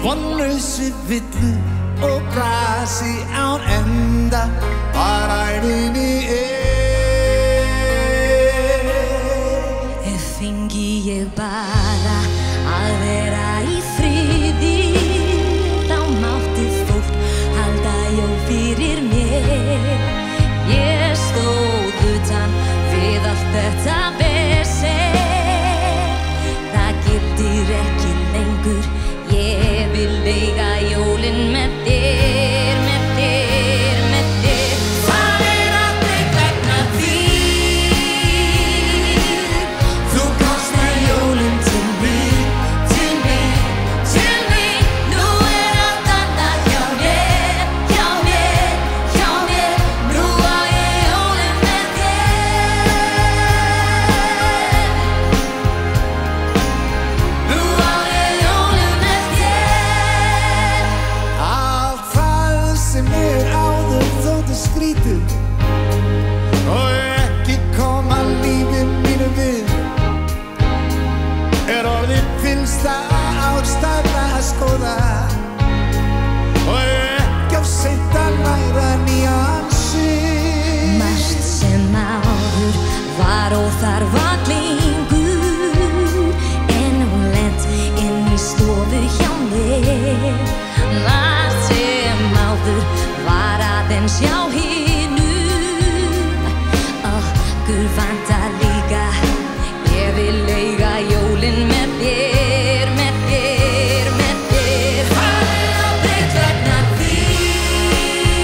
vonlausu villu og brasi án enda bara ævinni Fengi ég bara að vera í friði þá mátti fólk halda jól fyrir mér Ég stóð utan við allt þetta vesen Það gildir ekki lengur Ég vil eiga jólin með þér, með þér, með þér Það aldrei vegna þín Þú komst með jólin til mín, til mín, til mín Nú allt annað hjá mér, hjá mér, hjá mér Nú á ég jólin með þér Nú á ég jólin með þér Allt það sem áður þótti skrítið og ekki koma lífi mínu við orðið fyllsta ástæða að skoða og ekki of seint að læra nýjan sið Margt sem áður var óþarfa glingur en nú lent inn í stofu hjá mér Margt sem áður var aðeins hjá hinum Okkur vantar líka Ég vil eiga jólin með þér, með þér, með þér Það aldrei vegna þín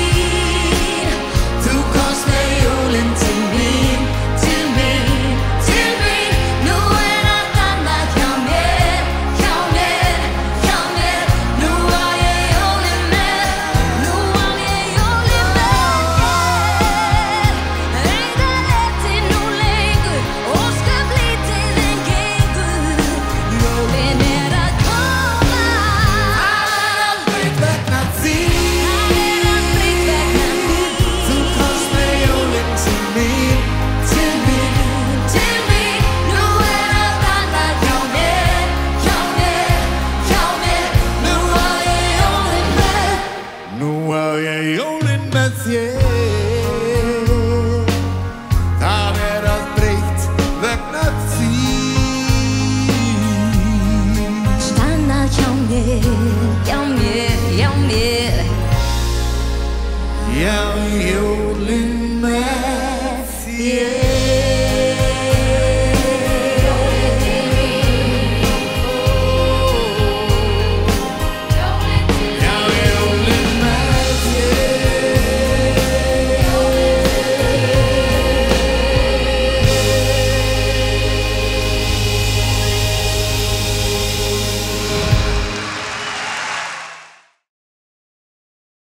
Þú komst með jólin til mín, til mín, til mín Nú allt annað hjá mér, hjá mér, hjá mér Nú á ég jólin með, nú á ég jólin með þér Enga leti nú lengur, ósköp lítið en gengur Jólin að koma aldrei vegna þín aldrei vegna þín Þú komst með jólin til mín, til mín Til mín, nú allt annað hjá mér, hjá mér, hjá mér Nú á ég jólin með Nú á ég jólin með þér Það allt breytt vegna þín Stannað hjá mér, hjá mér, hjá mér Já, jólin með þér